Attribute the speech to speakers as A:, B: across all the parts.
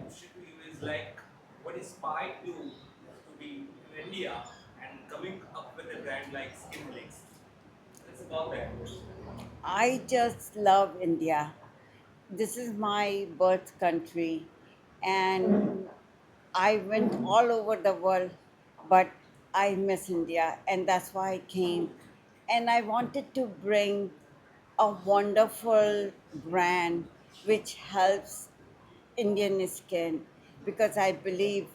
A: question to you is like, what inspired you to be in India and coming up with a brand like Skin Helix? It's about that.
B: I just love India. This is my birth country, and I went all over the world, but I miss India, and that's why I came. And I wanted to bring a wonderful brand which helps Indian skin because I believe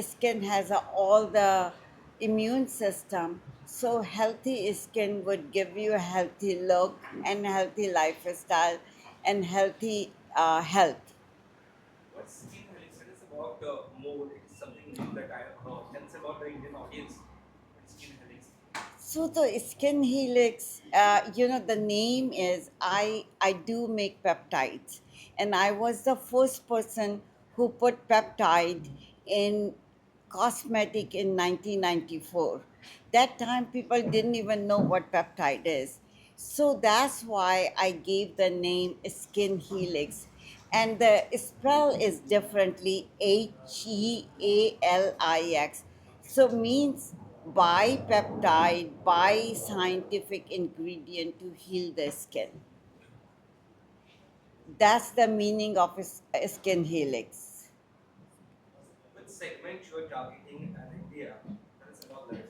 B: skin has all the immune system. So healthy skin would give you a healthy look and healthy lifestyle and healthy health.
A: What's Skin Helix? It is about more. It is something new that I have heard. Tell us about the Indian audience. What is Skin Helix?
B: So the skin helix, the name is I do make peptides, and I was the first person who put peptide in cosmetic in 1994. That time people didn't even know what peptide is, so that's why I gave the name skin helix, and the spell is differently Healix, so means by peptide, by scientific ingredient to heal the skin. That's the meaning of skin helix.
A: Which segment you are targeting in India? Tell us about that.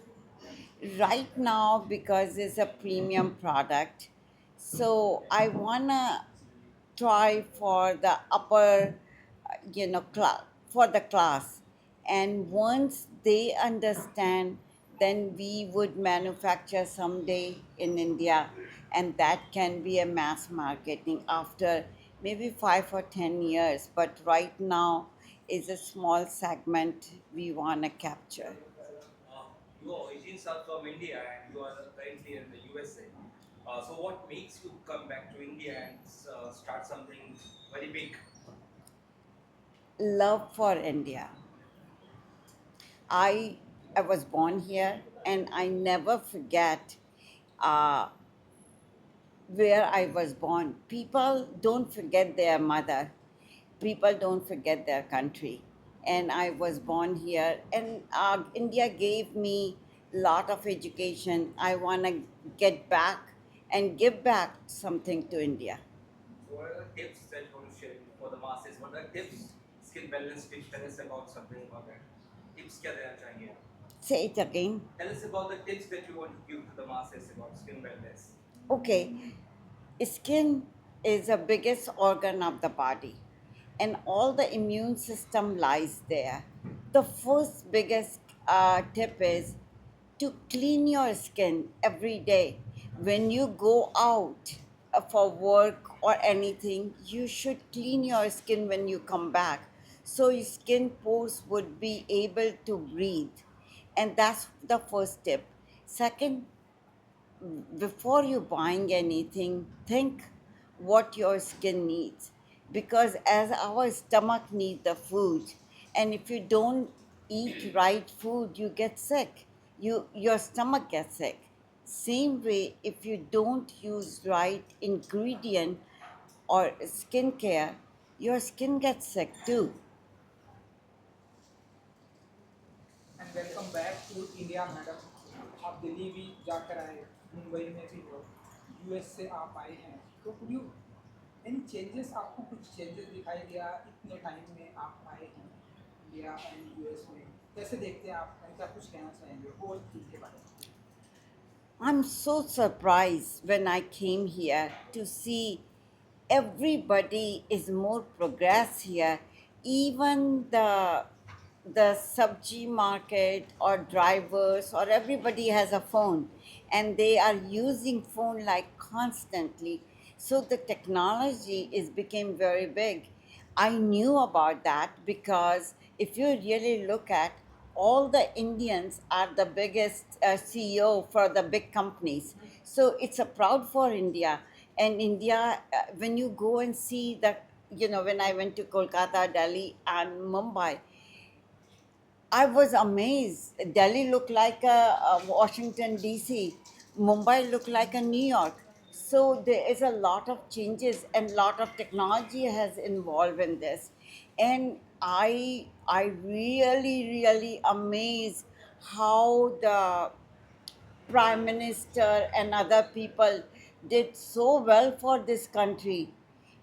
B: Right now, because it's a premium product, so I wanna try for the upper, class, for the class, and once they understand, then we would manufacture someday in India, and that can be a mass marketing after maybe 5 or 10 years. But right now is a small segment we wanna capture.
A: Your origins are from India and you are currently in the USA. So, what makes you come back to India and start something very big?
B: Love for India. I I was born here, and I never forget uh, where I was born. People don't forget their mother. People don't forget their country. And I was born here, and India gave me lot of education. I want to get back and give back something to India.
A: So, what are the tips that you want to share for the masses? What are the tips, skin wellness tips? Tell us about something about that. Tips क्या देना चाहेंगे आप?
B: Say it again.
A: Tell us about the tips that you want to give to the masses about skin wellness.
B: Okay, skin is the biggest organ of the body, and all the immune system lies there. The first biggest tip is to clean your skin every day. When you go out for work or anything, you should clean your skin when you come back, so your skin pores would be able to breathe. And that's the first tip. Second, before you buying anything, think what your skin needs, because as our stomach needs the food, and if you don't eat right food, you get sick. Your stomach gets sick. Same way, if you don't use right ingredient or skincare, your skin gets sick too.
C: And welcome back to India madam. आप दिल्ली भी जाकर आए, मुंबई में भी हो, US से आप आए हैं, तो कुड यू एनी चेंजेस, आपको कुछ चेंजेस दिखाई दिया इतने टाइम में आप आए हैं इंडिया एंड यूएस में? कैसे देखते हैं आप, क्या कुछ कहना चाहेंगे वो चीज़ के बारे में?
B: I'm so surprised when I came here to see everybody is more progress here. Even the subji market or drivers or everybody has a phone, and they are using phone like constantly. So the technology is became very big. I knew about that because if you really look at, all the Indians are the biggest CEO for the big companies. So it's a proud for India. And India, when you go and see that, when I went to Kolkata, Delhi, and Mumbai, I was amazed. Delhi looked like a Washington D.C. Mumbai looked like a New York. So there is a lot of changes and lot of technology has involved in this. And I really amazed how the prime minister and other people did so well for this country.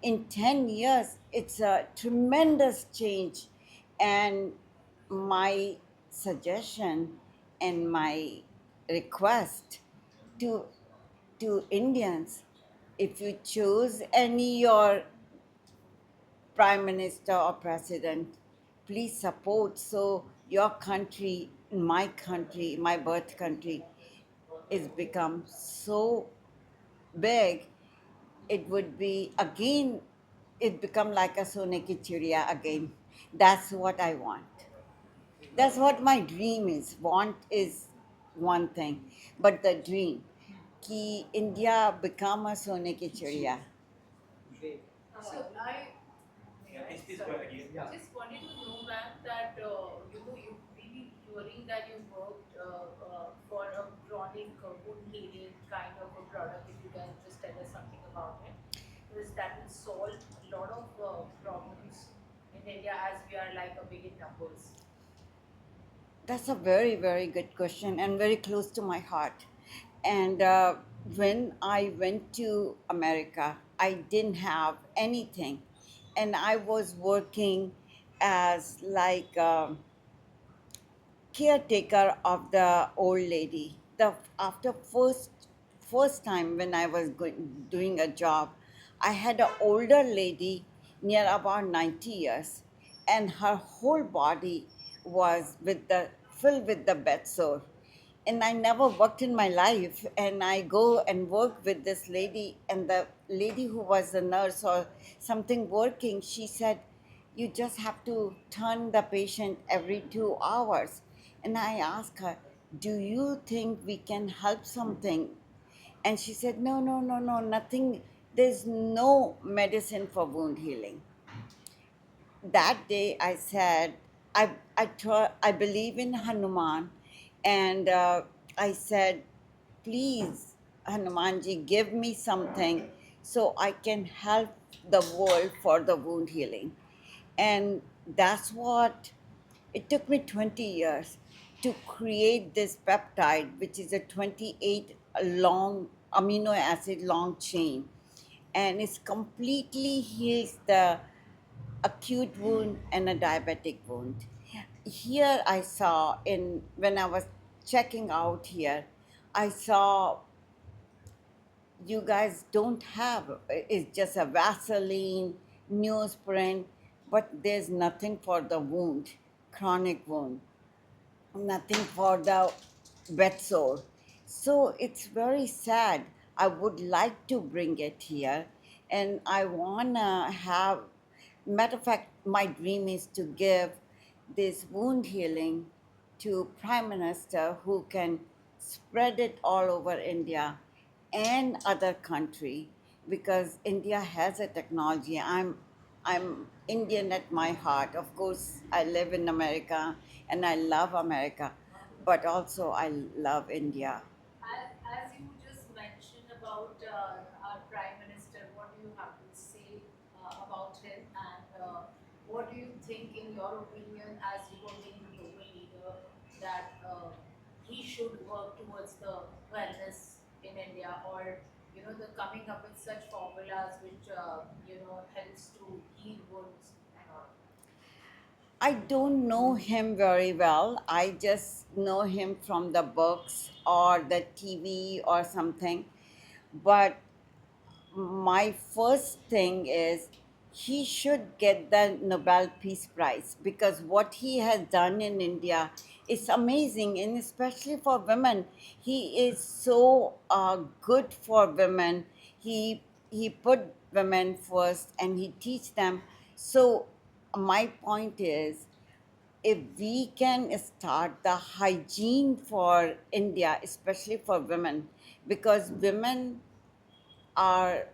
B: In 10 years, it's a tremendous change. And my suggestion and my request to, to Indians, if you choose any your prime minister or president, please support so your country, my birth country, is become so big. It would be again, it become like a Sone ki Chidiya again. That's what I want. That's what my dream is. Want is one thing, but the dream ki India become a Sone ki Chidiya.
C: Great.
D: So I
A: Please go
D: sorry.
A: ahead. Yeah.
D: Just wanted to know, ma'am, that you've been hearing that you worked for a chronic wound healing kind of a product. If you can just tell us something about it, because that will solve a lot of problems in India as we are like a big in numbers.
B: That's a very good question and very close to my heart. And when I went to America, I didn't have anything, and I was working as like caretaker of the old lady. The after first time when I was doing a job, I had an older lady near about 90 years, and her whole body was with the filled with the bed sore. And I never worked in my life, and I go and work with this lady, and the lady who was a nurse or something working, she said, you just have to turn the patient every 2 hours. And I asked her, do you think we can help something? And she said, no, nothing. There's no medicine for wound healing. That day I said, I believe in Hanuman, and I said, please, Hanumanji, give me something so I can help the world for the wound healing. And that's what it took me 20 years to create this peptide, which is a 28 long amino acid long chain, and it completely heals the acute wound and a diabetic wound. Here I saw in when I was checking out here, I saw you guys don't have it's just a Vaseline, Neosporin, but there's nothing for the wound, chronic wound, nothing for the bed sore. So it's very sad. I would like to bring it here, and I wanna have. Matter of fact, my dream is to give this wound healing to Prime Minister who can spread it all over India and other country, because India has a technology. I'm Indian at my heart. Of course, I live in America and I love America, but also I love India.
D: As you just mentioned about our Prime Minister, what do you have to say about him, and what do you think, in your opinion, as you were being the global leader, that he should work towards the wellness in India, or the coming up with such formulas which helps to heal wounds and all?
B: I don't know him very well. I just know him from the books or the TV or something. But my first thing is he should get the Nobel Peace Prize, because what he has done in India is amazing, and especially for women. He is so good for women. He put women first and he teach them. So my point is, if we can start the hygiene for India, especially for women, because women are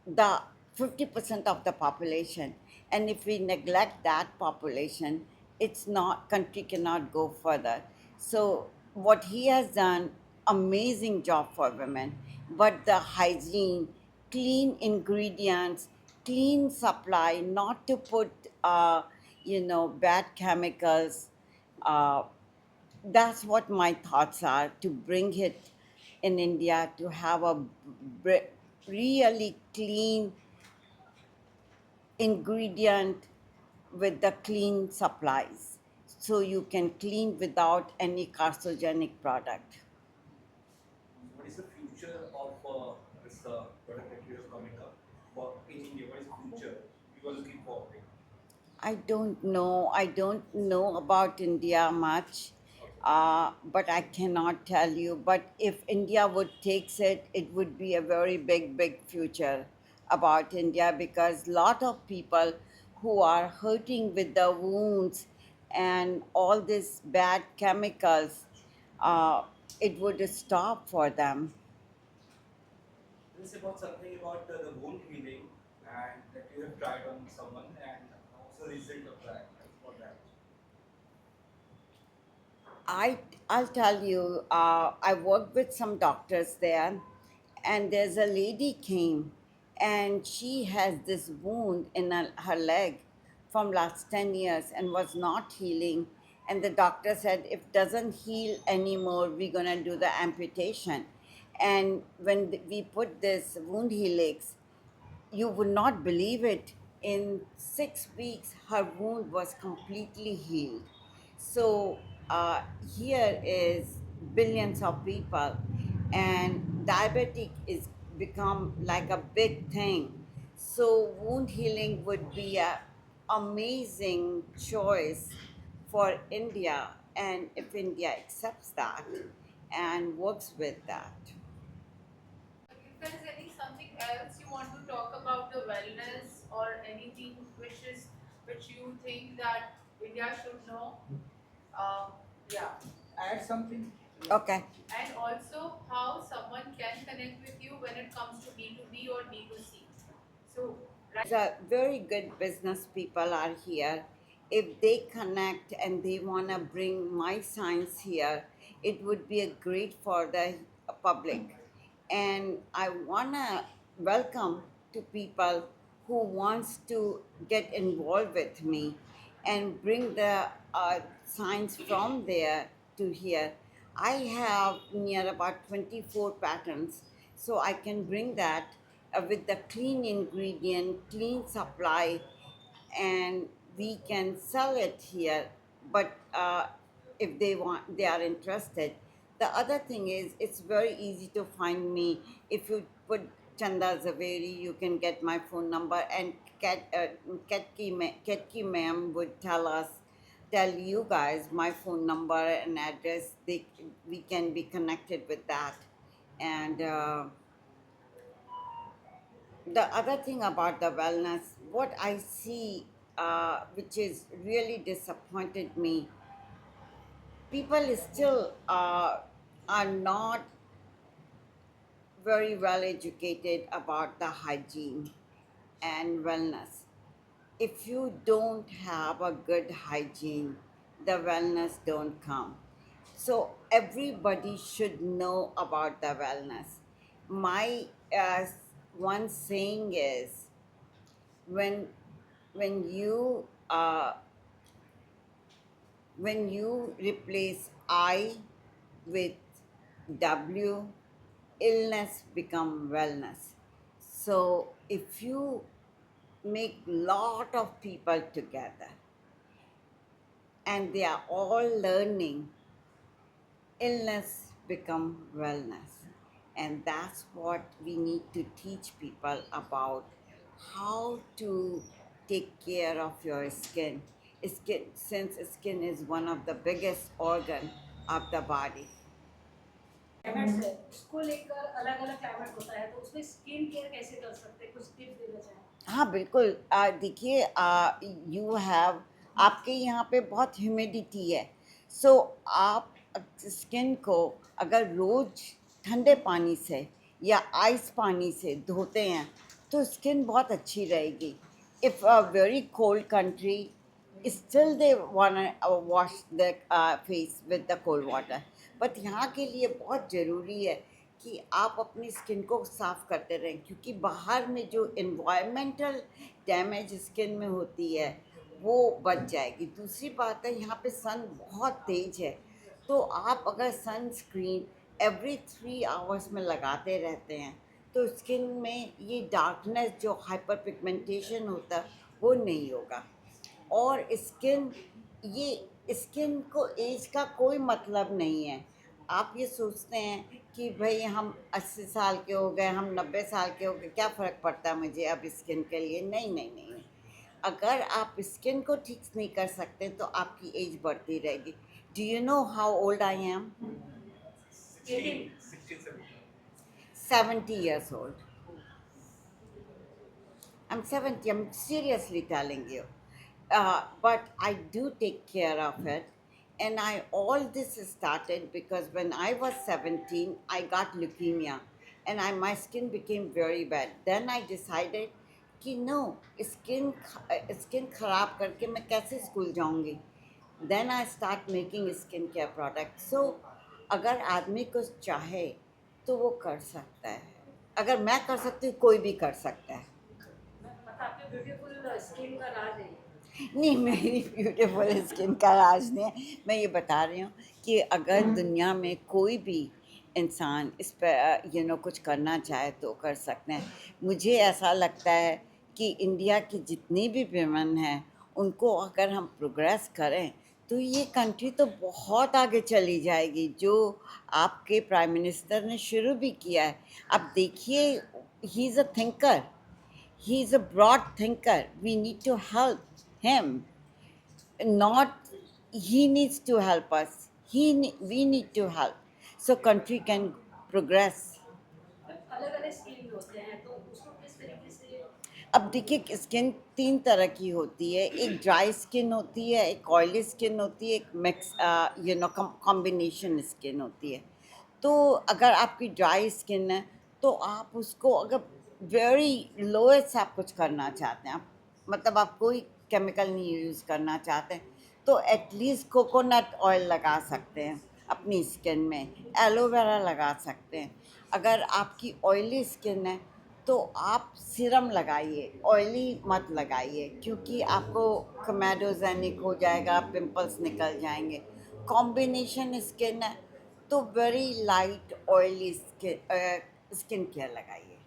B: the 50% of the population, and if we neglect that population, it's not, country cannot go further. So what he has done, amazing job for women, but the hygiene, clean ingredients, clean supply, not to put bad chemicals. Uh, that's what my thoughts are, to bring it in India, to have a really clean ingredient with the clean supplies, so you can clean without any carcinogenic product.
A: What is the future of this product that you have coming up for in India? What is the future you are looking forward to?
B: I don't know about India much,
A: Okay.
B: but I cannot tell you. But if India would takes it, it would be a very big future about India, because lot of people who are hurting with the wounds and all these bad chemicals, uh, it would stop for them.
A: This is about something about the wound healing and that you have tried on someone and also result of that for that.
B: I I'll tell you. I worked with some doctors there, and there's a lady came, and she has this wound in her leg from last 10 years and was not healing. And the doctor said, if doesn't heal anymore, we're gonna do the amputation. And when we put this wound helix, you would not believe it. In 6 weeks, her wound was completely healed. So here is billions of people, and diabetic is become like a big thing. So wound healing would be a amazing choice for India, and if India accepts that and works with that.
D: If there is any something else you want to talk about the wellness or anything which you think that India should know, yeah,
C: Add something.
B: Okay.
D: and also how someone can connect with you when it comes to B2B or B2C. So, right.
B: The very good business people are here. If they connect and they want to bring my science here, it would be a great for the public. And I want to welcome to people who wants to get involved with me and bring the science from there to here. I have near about 24 patents, so I can bring that with the clean ingredient, clean supply, and we can sell it here. But if they are interested. The other thing is, it's very easy to find me. If you put Chanda Zaveri, you can get my phone number, and Ketki ma'am would tell you guys my phone number and address. We can be connected with that. And the other thing about the wellness, what I see, which is really disappointed me, people still are not very well educated about the hygiene and wellness. If you don't have a good hygiene, the wellness don't come. So everybody should know about the wellness. My one saying is, when when you uh, when you replace I with W, illness become wellness. So if you make lot of people together and they are all learning, illness become wellness. And that's what we need to teach people about, how to take care of your skin. Since skin is one of the biggest organ of the body.
E: Climate है उसको लेकर अलग अलग climate होता है तो उसमें skin care कैसे कर सकते हैं कुछ टिप्स देना चाहें
B: हाँ बिल्कुल। देखिए, यू हैव, आपके यहाँ पे बहुत ह्यूमिडिटी है। सो आप स्किन को अगर रोज ठंडे पानी से या आइस पानी से धोते हैं तो स्किन बहुत अच्छी रहेगी। If a very cold country, still they want to wash their face with the cold water, but यहाँ के लिए बहुत ज़रूरी है कि आप अपनी स्किन को साफ़ करते रहें, क्योंकि बाहर में जो इन्वायरमेंटल डैमेज स्किन में होती है वो बच जाएगी। दूसरी बात है, यहाँ पे सन बहुत तेज है, तो आप अगर सन स्क्रीन एवरी 3 आवर्स में लगाते रहते हैं तो स्किन में ये डार्कनेस जो हाइपर पिगमेंटेशन होता है वो नहीं होगा। और स्किन को एज का कोई मतलब नहीं है। आप ये सोचते हैं कि भाई हम 80 साल के हो गए, हम 90 साल के हो गए, क्या फ़र्क पड़ता है मुझे अब स्किन के लिए? नहीं नहीं नहीं। अगर आप स्किन को ठीक नहीं कर सकते तो आपकी एज बढ़ती रहेगी। Do you know how old I am?
A: 16, 16, 17.
B: 70 years old. I'm 70, I'm seriously telling you. But I do take care of it. And all this started because when I was 17, I got leukemia and my skin became very bad. Then I decided कि no, skin खराब करके मैं कैसे school जाऊंगी? Then I start making skin care products. So अगर आदमी को चाहे तो वो कर सकता है। अगर मैं कर सकती हूँ, कोई भी कर सकता है।
E: मतलब आपके ब्यूटीफुल स्किन का राज है ये।
B: नहीं, मेरी ब्यूटीफुल स्किन का राज नहीं है। मैं ये बता रही हूँ कि अगर दुनिया में कोई भी इंसान इस पर कुछ करना चाहे तो कर सकते हैं। मुझे ऐसा लगता है कि इंडिया की जितनी भी विमेन हैं उनको अगर हम प्रोग्रेस करें तो ये कंट्री तो बहुत आगे चली जाएगी, जो आपके प्राइम मिनिस्टर ने शुरू भी किया है। अब देखिए, he is a thinker, he is a broad thinker. We need to help him, not he needs to help us. We need to help so country can progress.
E: अलग अलग स्किन होते हैं तो उसको किस तरीके से।
B: अब देखिए, स्किन 3 तरह की होती है। एक ड्राई स्किन होती है, एक ऑयली स्किन होती है, एक मिक्स कॉम्बिनेशन स्किन होती है। तो अगर आपकी ड्राई स्किन है तो आप उसको अगर वेरी लोएस्ट आप कुछ करना चाहते हैं, मतलब आप कोई केमिकल नहीं यूज़ करना चाहते हैं, तो एटलीस्ट कोकोनट ऑयल लगा सकते हैं अपनी स्किन में, एलोवेरा लगा सकते हैं। अगर आपकी ऑयली स्किन है तो आप सीरम लगाइए, ऑयली मत लगाइए, क्योंकि आपको कमेडोजेनिक हो जाएगा, पिंपल्स निकल जाएंगे। कॉम्बिनेशन स्किन है तो very light oily skin care लगाइए।